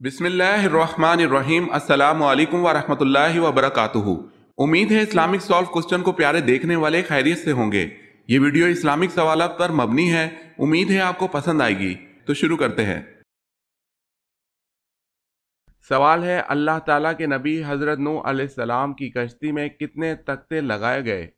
بسم اللہ الرحمن الرحیم، السلام علیکم ورحمۃ اللہ وبرکاتہ۔ امید ہے اسلامک سالو کوسچن کو پیارے دیکھنے والے خیریت سے ہوں گے۔ یہ ویڈیو اسلامک سوالات پر مبنی ہے، امید ہے آپ کو پسند آئے گی۔ تو شروع کرتے ہیں۔ سوال ہے، اللہ تعالیٰ کے نبی حضرت نوح علیہ السلام کی کشتی میں کتنے تختے لگائے گئے؟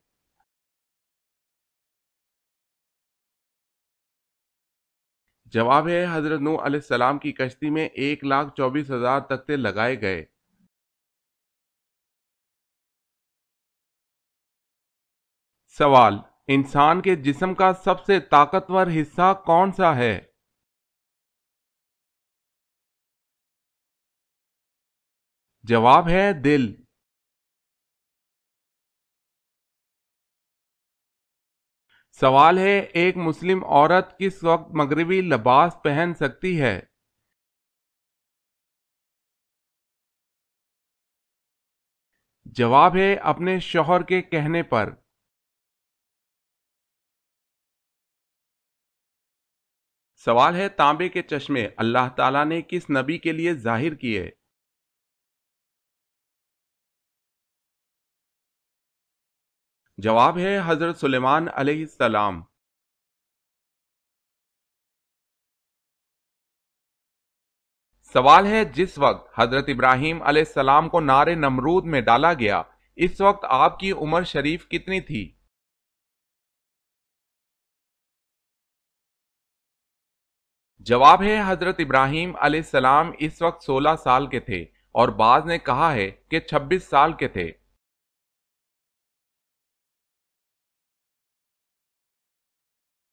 جواب ہے، حضرت نوح علیہ السلام کی کشتی میں 1,24,000 تختے لگائے گئے۔ سوال، انسان کے جسم کا سب سے طاقتور حصہ کون سا ہے؟ جواب ہے دل۔ سوال ہے، ایک مسلم عورت کس وقت مغربی لباس پہن سکتی ہے؟ جواب ہے اپنے شوہر کے کہنے پر۔ سوال ہے، تانبے کے چشمے اللہ تعالیٰ نے کس نبی کے لیے ظاہر کیے؟ جواب ہے حضرت سلیمان علیہ السلام۔ سوال ہے، جس وقت حضرت ابراہیم علیہ السلام کو نار نمرود میں ڈالا گیا، اس وقت آپ کی عمر شریف کتنی تھی؟ جواب ہے حضرت ابراہیم علیہ السلام اس وقت 16 سال کے تھے، اور بعض نے کہا ہے کہ 26 سال کے تھے۔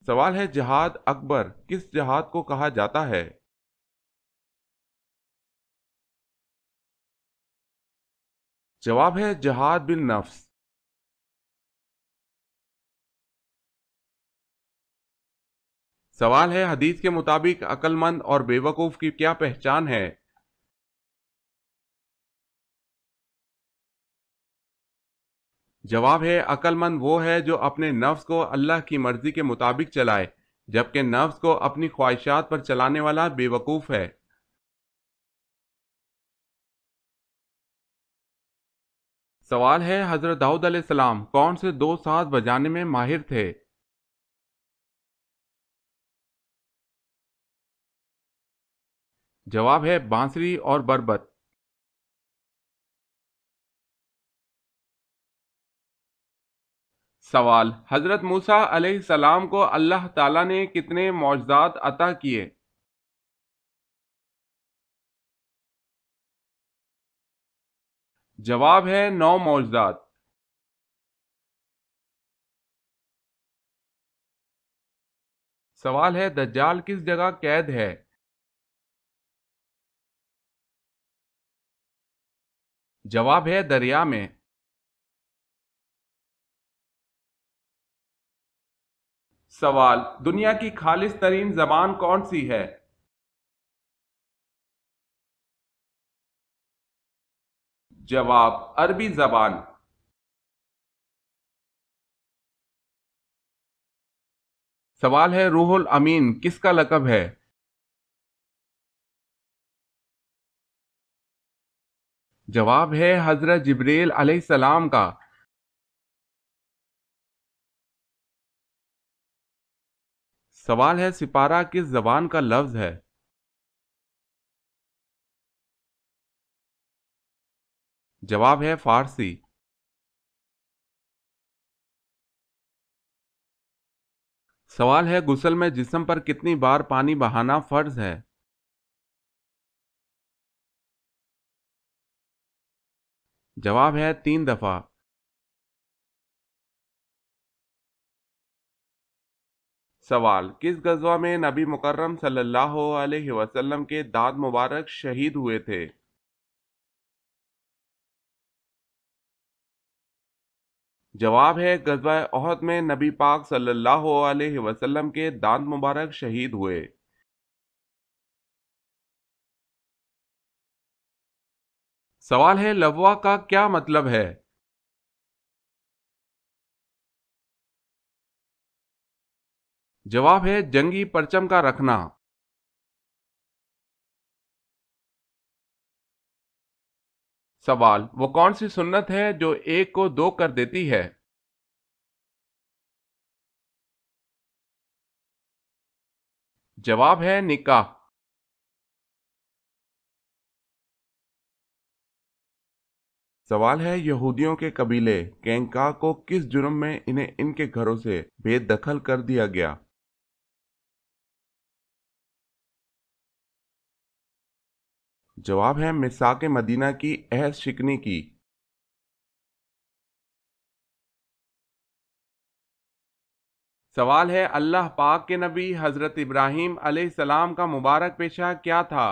سوال ہے، جہاد اکبر کس جہاد کو کہا جاتا ہے؟ جواب ہے جہاد بالنفس۔ سوال ہے، حدیث کے مطابق عقل مند اور بے وقوف کی کیا پہچان ہے؟ جواب ہے عقل مند وہ ہے جو اپنے نفس کو اللہ کی مرضی کے مطابق چلائے، جبکہ نفس کو اپنی خواہشات پر چلانے والا بے وقوف ہے۔ سوال ہے، حضرت داؤد علیہ السلام کون سے دو ساز بجانے میں ماہر تھے؟ جواب ہے بانسری اور بربط۔ سوال، حضرت موسیٰ علیہ السلام کو اللہ تعالیٰ نے کتنے معجزات عطا کیے؟ جواب ہے 9 معجزات۔ سوال ہے، دجال کس جگہ قید ہے؟ جواب ہے دریا میں۔ سوال، دنیا کی خالص ترین زبان کون سی ہے؟ جواب عربی زبان۔ سوال ہے، روح الامین کس کا لقب ہے؟ جواب ہے حضرت جبریل علیہ السلام کا۔ سوال ہے، سپارہ کس زبان کا لفظ ہے؟ جواب ہے فارسی۔ سوال ہے، غسل میں جسم پر کتنی بار پانی بہانا فرض ہے؟ جواب ہے 3 دفعہ۔ سوال، کس غزوہ میں نبی مکرم صلی اللہ علیہ وسلم کے دانت مبارک شہید ہوئے تھے؟ جواب ہے غزوہ احد میں نبی پاک صلی اللہ علیہ وسلم کے دانت مبارک شہید ہوئے۔ سوال ہے، لوا کا کیا مطلب ہے؟ جواب ہے جنگی پرچم کا رکھنا۔ سوال، وہ کون سی سنت ہے جو ایک کو دو کر دیتی ہے؟ جواب ہے نکاح۔ سوال ہے، یہودیوں کے قبیلے کینکا کو کس جرم میں انہیں ان کے گھروں سے بے دخل کر دیا گیا؟ جواب ہے میثاق مدینہ کی عہد شکنی کی۔ سوال ہے، اللہ پاک کے نبی حضرت ابراہیم علیہ السلام کا مبارک پیشہ کیا تھا؟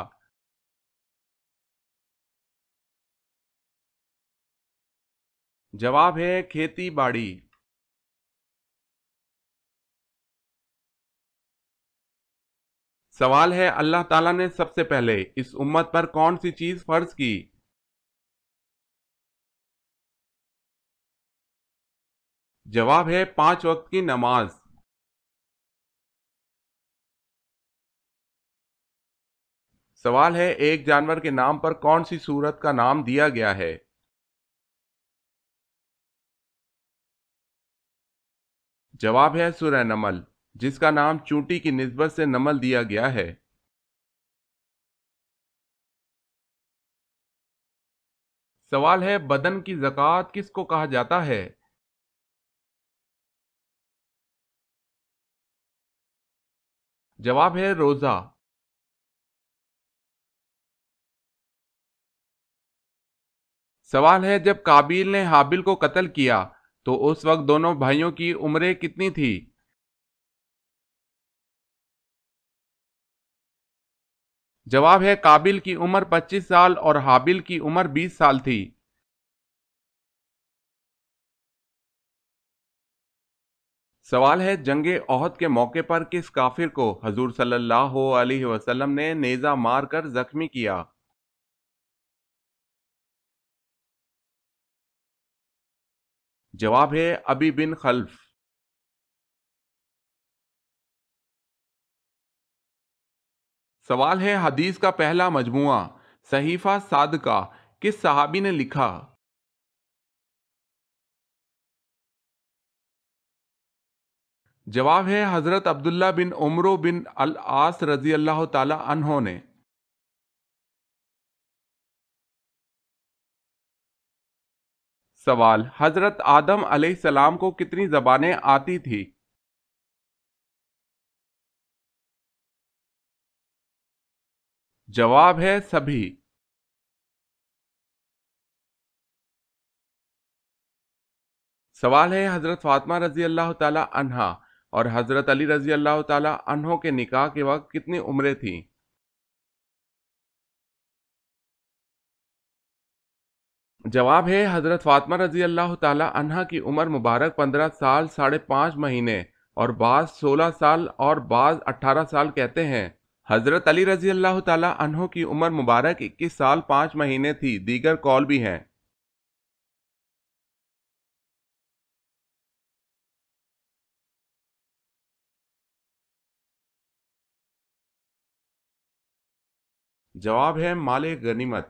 جواب ہے کھیتی باڑی۔ سوال ہے، اللہ تعالیٰ نے سب سے پہلے اس امت پر کون سی چیز فرض کی؟ جواب ہے 5 وقت کی نماز۔ سوال ہے، ایک جانور کے نام پر کون سی سورت کا نام دیا گیا ہے؟ جواب ہے سورہ نمل، جس کا نام چونٹی کی نسبت سے نمل دیا گیا ہے۔ سوال ہے، بدن کی زکوٰۃ کس کو کہا جاتا ہے؟ جواب ہے روزہ۔ سوال ہے، جب قابیل نے حابیل کو قتل کیا تو اس وقت دونوں بھائیوں کی عمریں کتنی تھی؟ جواب ہے قابیل کی عمر 25 سال اور حابیل کی عمر 20 سال تھی۔ سوال ہے، جنگ احد کے موقع پر کس کافر کو حضور صلی اللہ علیہ وسلم نے نیزہ مار کر زخمی کیا؟ جواب ہے ابی بن خلف۔ سوال ہے، حدیث کا پہلا مجموعہ صحیفہ صادقہ کس صحابی نے لکھا؟ جواب ہے حضرت عبداللہ بن عمرو بن العاص رضی اللہ تعالی عنہ نے۔ سوال، حضرت آدم علیہ السلام کو کتنی زبانیں آتی تھی؟ جواب ہے سبھی۔ سوال ہے، حضرت فاطمہ رضی اللہ تعالی عنہا اور حضرت علی رضی اللہ تعالی عنہ کے نکاح کے وقت کتنی عمریں تھیں؟ جواب ہے حضرت فاطمہ رضی اللہ تعالی عنہا کی عمر مبارک 15 سال 5.5 مہینے اور بعض 16 سال اور بعض 18 سال کہتے ہیں۔ حضرت علی رضی اللہ تعالی عنہ کی عمر مبارک 21 سال 5 مہینے تھی، دیگر قول بھی ہیں۔ جواب ہے مال غنیمت۔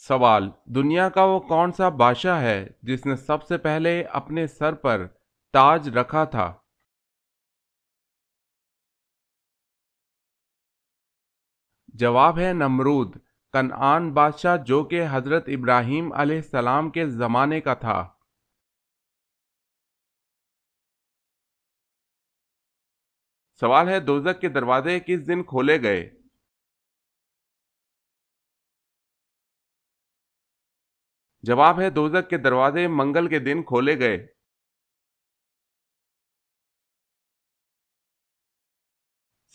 سوال، دنیا کا وہ کون سا بادشاہ ہے جس نے سب سے پہلے اپنے سر پر تاج رکھا تھا؟ جواب ہے نمرود، کنعان بادشاہ جو کہ حضرت ابراہیم علیہ السلام کے زمانے کا تھا۔ سوال ہے، دوزخ کے دروازے کس دن کھولے گئے؟ جواب ہے دوزخ کے دروازے منگل کے دن کھولے گئے۔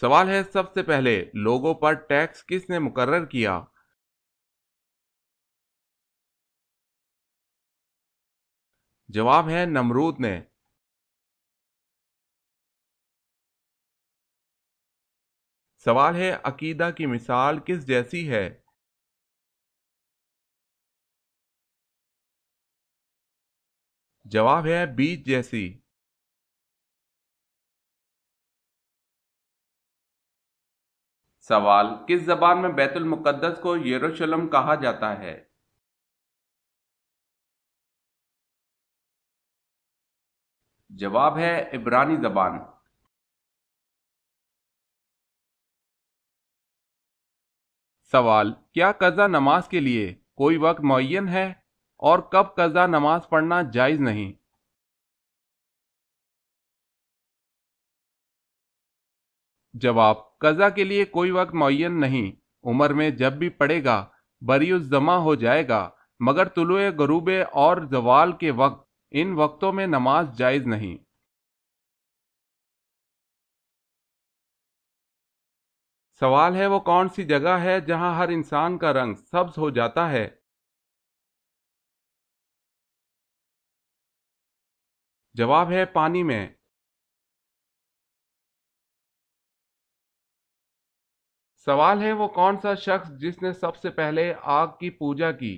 سوال ہے، سب سے پہلے لوگوں پر ٹیکس کس نے مقرر کیا؟ جواب ہے نمرود نے۔ سوال ہے، عقیدہ کی مثال کس جیسی ہے؟ جواب ہے بیج جیسی۔ سوال، کس زبان میں بیت المقدس کو یروشلم کہا جاتا ہے؟ جواب ہے عبرانی زبان۔ سوال، کیا قضا نماز کے لیے کوئی وقت معین ہے اور کب قضا نماز پڑھنا جائز نہیں؟ جواب، قضا کے لیے کوئی وقت معین نہیں، عمر میں جب بھی پڑے گا بری الزما ہو جائے گا، مگر طلوع غروب اور زوال کے وقت، ان وقتوں میں نماز جائز نہیں۔ سوال ہے، وہ کون سی جگہ ہے جہاں ہر انسان کا رنگ سبز ہو جاتا ہے؟ جواب ہے پانی میں۔ سوال ہے، وہ کون سا شخص جس نے سب سے پہلے آگ کی پوجا کی؟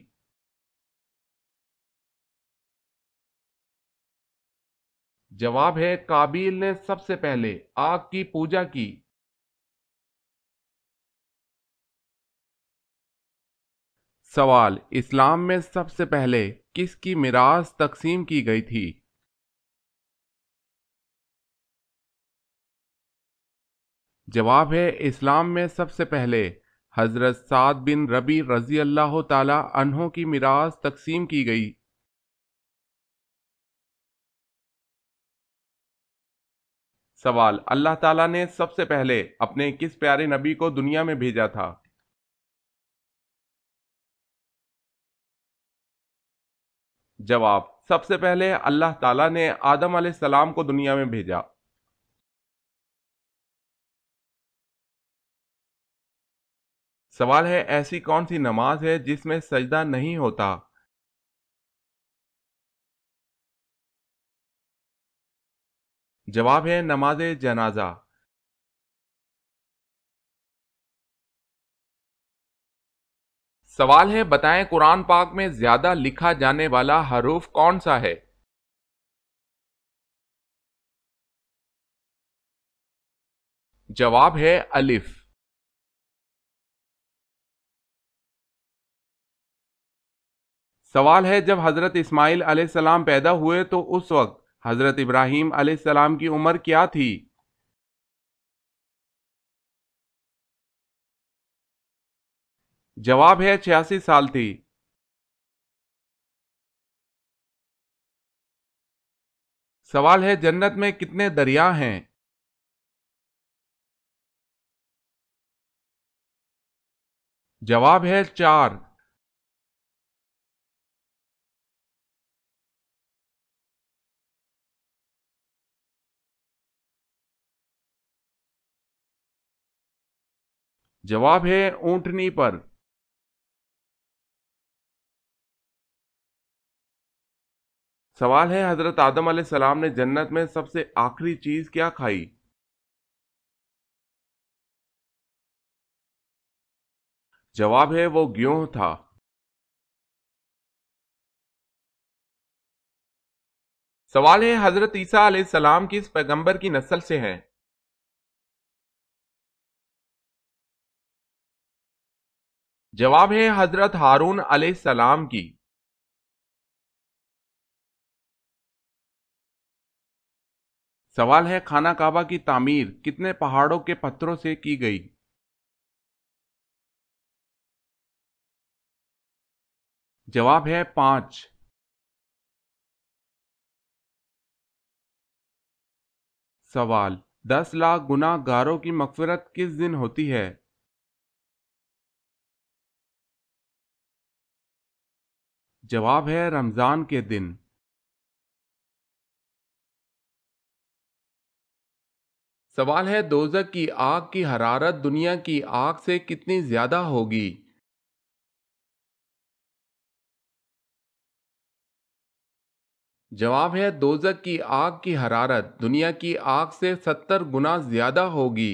جواب ہے قابیل نے سب سے پہلے آگ کی پوجا کی۔ سوال، اسلام میں سب سے پہلے کس کی میراث تقسیم کی گئی تھی؟ جواب ہے اسلام میں سب سے پہلے حضرت سعد بن ربی رضی اللہ تعالی عنہ کی میراث تقسیم کی گئی۔ سوال، اللہ تعالیٰ نے سب سے پہلے اپنے کس پیارے نبی کو دنیا میں بھیجا تھا؟ جواب، سب سے پہلے اللہ تعالیٰ نے آدم علیہ السلام کو دنیا میں بھیجا۔ سوال ہے، ایسی کون سی نماز ہے جس میں سجدہ نہیں ہوتا؟ جواب ہے نماز جنازہ۔ سوال ہے، بتائیں قرآن پاک میں زیادہ لکھا جانے والا حروف کون سا ہے؟ جواب ہے الف۔ سوال ہے، جب حضرت اسماعیل علیہ السلام پیدا ہوئے تو اس وقت حضرت ابراہیم علیہ السلام کی عمر کیا تھی؟ جواب ہے 86 سال تھی۔ سوال ہے، جنت میں کتنے دریا ہیں؟ جواب ہے 4۔ جواب ہے اونٹنی پر۔ سوال ہے، حضرت آدم علیہ السلام نے جنت میں سب سے آخری چیز کیا کھائی؟ جواب ہے وہ گیہوں تھا۔ سوال ہے، حضرت عیسیٰ علیہ السلام کس پیغمبر کی نسل سے ہیں؟ جواب ہے حضرت ہارون علیہ السلام کی۔ سوال ہے، خانہ کعبہ کی تعمیر کتنے پہاڑوں کے پتھروں سے کی گئی؟ جواب ہے 5۔ سوال، 10 لاکھ گناہ گاروں کی مغفرت کس دن ہوتی ہے؟ جواب ہے رمضان کے دن۔ سوال ہے، دوزخ کی آگ کی حرارت دنیا کی آگ سے کتنی زیادہ ہوگی؟ جواب ہے دوزخ کی آگ کی حرارت دنیا کی آگ سے 70 گنا زیادہ ہوگی۔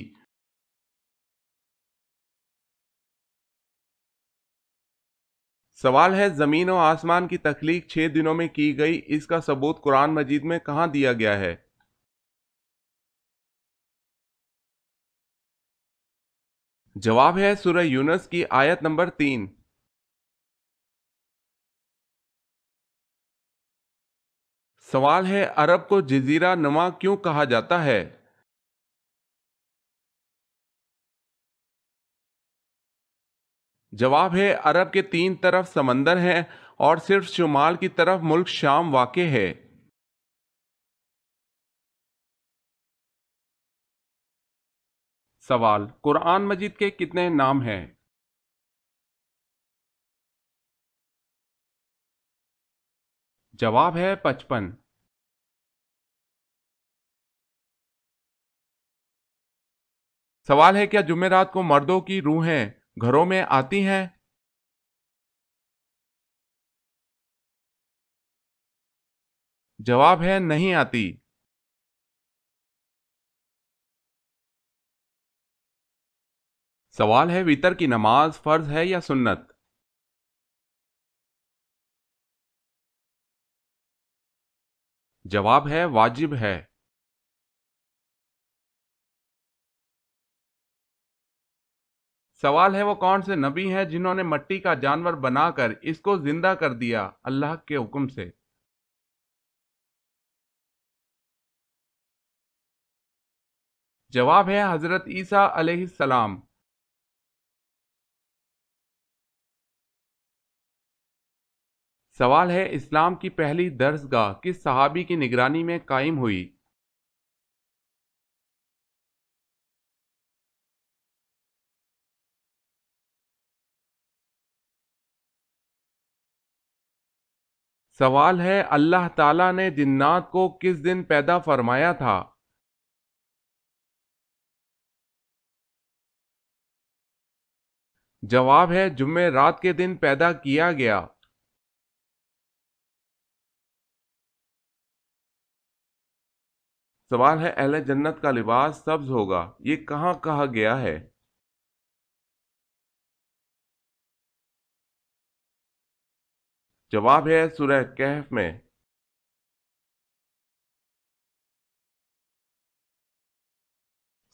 سوال ہے، زمین و آسمان کی تخلیق 6 دنوں میں کی گئی، اس کا ثبوت قرآن مجید میں کہاں دیا گیا ہے؟ جواب ہے سورہ یونس کی آیت نمبر 3۔ سوال ہے عرب کو جزیرہ نما کیوں کہا جاتا ہے؟ جواب ہے عرب کے 3 طرف سمندر ہیں اور صرف شمال کی طرف ملک شام واقع ہے۔ سوال قرآن مجید کے کتنے نام ہیں؟ جواب ہے 55۔ سوال ہے کیا جمعرات کو مردوں کی روحیں گھروں میں آتی ہیں؟ جواب ہے نہیں آتی۔ سوال ہے وتر کی نماز فرض ہے یا سنت؟ جواب ہے واجب ہے۔ سوال ہے وہ کون سے نبی ہیں جنہوں نے مٹی کا جانور بنا کر اس کو زندہ کر دیا اللہ کے حکم سے؟ جواب ہے حضرت عیسیٰ علیہ السلام۔ سوال ہے اسلام کی پہلی درسگاہ کس صحابی کی نگرانی میں قائم ہوئی؟ سوال ہے اللہ تعالیٰ نے جنات کو کس دن پیدا فرمایا تھا؟ جواب ہے جمعہ رات کے دن پیدا کیا گیا۔ سوال ہے اہل جنت کا لباس سبز ہوگا، یہ کہاں کہا گیا ہے؟ جواب ہے سورہ کہف میں۔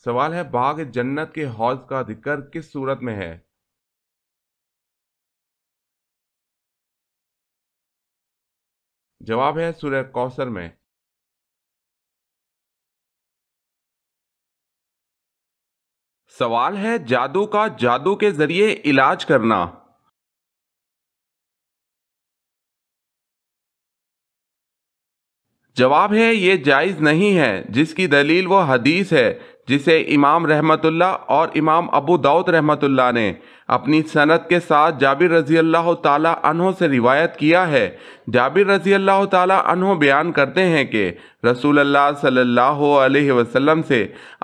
سوال ہے باغ جنت کے حوض کا ذکر کس صورت میں ہے؟ جواب ہے سورہ کوثر میں۔ سوال ہے جادو کا جادو کے ذریعے علاج کرنا۔ جواب ہے یہ جائز نہیں ہے، جس کی دلیل وہ حدیث ہے جسے امام رحمت اللہ اور امام ابو داؤد رحمت اللہ نے اپنی سند کے ساتھ جابر رضی اللہ تعالی عنہ سے روایت کیا ہے۔ جابر رضی اللہ تعالی عنہ بیان کرتے ہیں کہ رسول اللہ صلی اللہ علیہ وسلم سے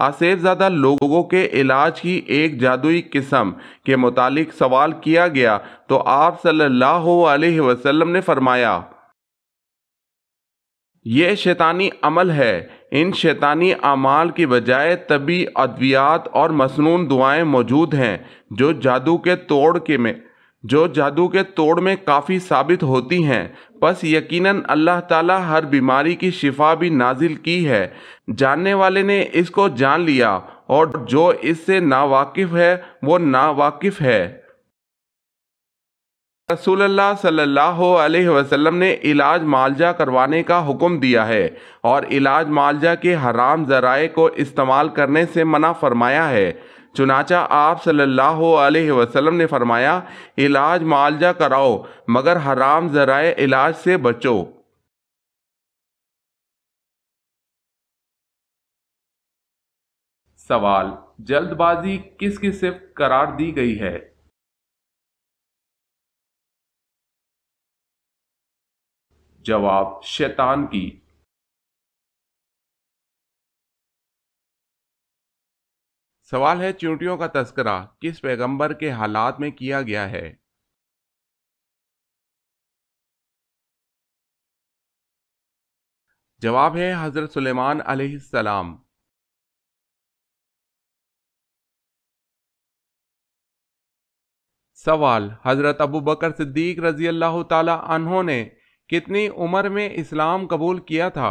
آسیب زدہ لوگوں کے علاج کی ایک جادوئی قسم کے متعلق سوال کیا گیا تو آپ صلی اللہ علیہ وسلم نے فرمایا یہ شیطانی عمل ہے، ان شیطانی اعمال کی بجائے طبی ادویات اور مسنون دعائیں موجود ہیں جو جادو کے توڑ میں کافی ثابت ہوتی ہیں، پس یقیناً اللہ تعالیٰ ہر بیماری کی شفا بھی نازل کی ہے۔ جاننے والے نے اس کو جان لیا اور جو اس سے ناواقف ہے وہ ناواقف ہے۔ رسول اللہ صلی اللہ علیہ وسلم نے علاج معالجہ کروانے کا حکم دیا ہے اور علاج معالجہ کے حرام ذرائع کو استعمال کرنے سے منع فرمایا ہے۔ چنانچہ آپ صلی اللہ علیہ وسلم نے فرمایا علاج معالجہ کراؤ مگر حرام ذرائع علاج سے بچو۔ سوال جلد بازی کس کی صفت قرار دی گئی ہے؟ جواب شیطان کی۔ سوال ہے چونٹیوں کا تذکرہ کس پیغمبر کے حالات میں کیا گیا ہے؟ جواب ہے حضرت سلیمان علیہ السلام۔ سوال حضرت ابو بکر صدیق رضی اللہ تعالی عنہ نے کتنی عمر میں اسلام قبول کیا تھا؟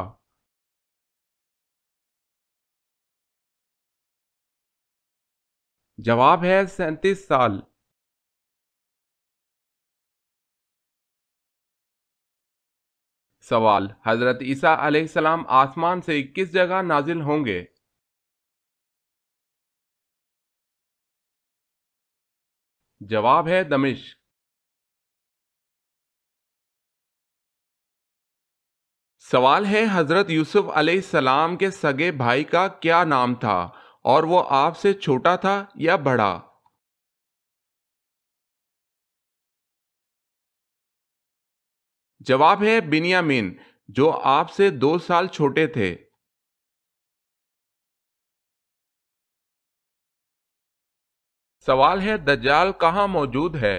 جواب ہے 37 سال۔ سوال، حضرت عیسیٰ علیہ السلام آسمان سے کس جگہ نازل ہوں گے؟ جواب ہے دمشق۔ سوال ہے، حضرت یوسف علیہ السلام کے سگے بھائی کا کیا نام تھا اور وہ آپ سے چھوٹا تھا یا بڑا؟ جواب ہے بنیامین، جو آپ سے 2 سال چھوٹے تھے۔ سوال ہے، دجال کہاں موجود ہے؟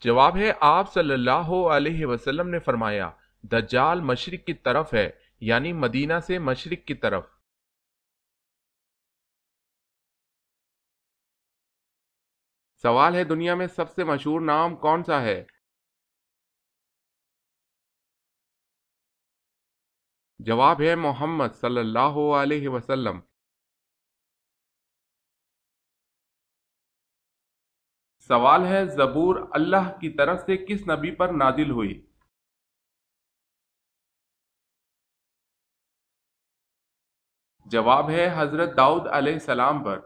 جواب ہے، آپ صلی اللہ علیہ وسلم نے فرمایا، دجال مشرق کی طرف ہے، یعنی مدینہ سے مشرق کی طرف۔ سوال ہے، دنیا میں سب سے مشہور نام کون سا ہے؟ جواب ہے محمد صلی اللہ علیہ وسلم۔ سوال ہے، زبور اللہ کی طرف سے کس نبی پر نازل ہوئی؟ جواب ہے حضرت داؤد علیہ السلام پر۔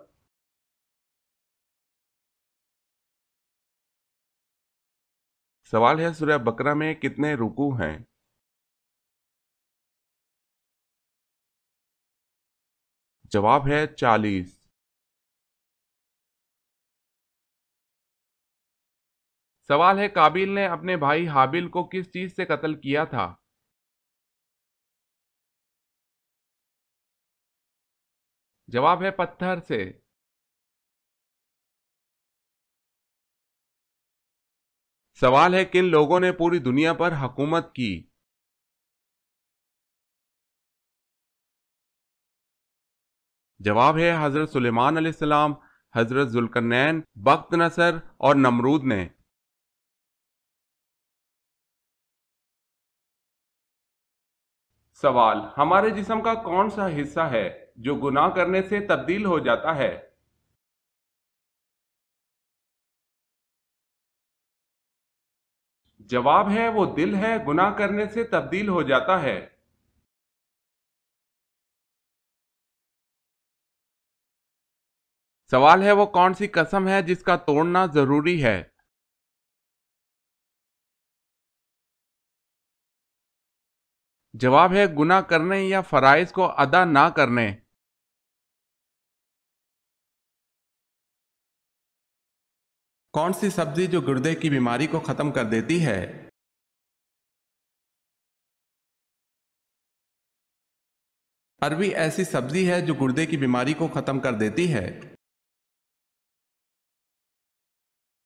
سوال ہے، سورہ بقرہ میں کتنے رکوع ہیں؟ جواب ہے 40۔ سوال ہے، قابیل نے اپنے بھائی حابیل کو کس چیز سے قتل کیا تھا؟ جواب ہے پتھر سے۔ سوال ہے، کن لوگوں نے پوری دنیا پر حکومت کی؟ جواب ہے حضرت سلیمان علیہ السلام، حضرت ذوالقرنین، بخت نصر اور نمرود نے۔ سوال، ہمارے جسم کا کون سا حصہ ہے جو گناہ کرنے سے تبدیل ہو جاتا ہے؟ جواب ہے وہ دل ہے، گناہ کرنے سے تبدیل ہو جاتا ہے۔ سوال ہے، وہ کون سی قسم ہے جس کا توڑنا ضروری ہے؟ جواب ہے گناہ کرنے یا فرائض کو ادا نہ کرنے۔ کون سی سبزی جو گردے کی بیماری کو ختم کر دیتی ہے؟ اروی ایسی سبزی ہے جو گردے کی بیماری کو ختم کر دیتی ہے۔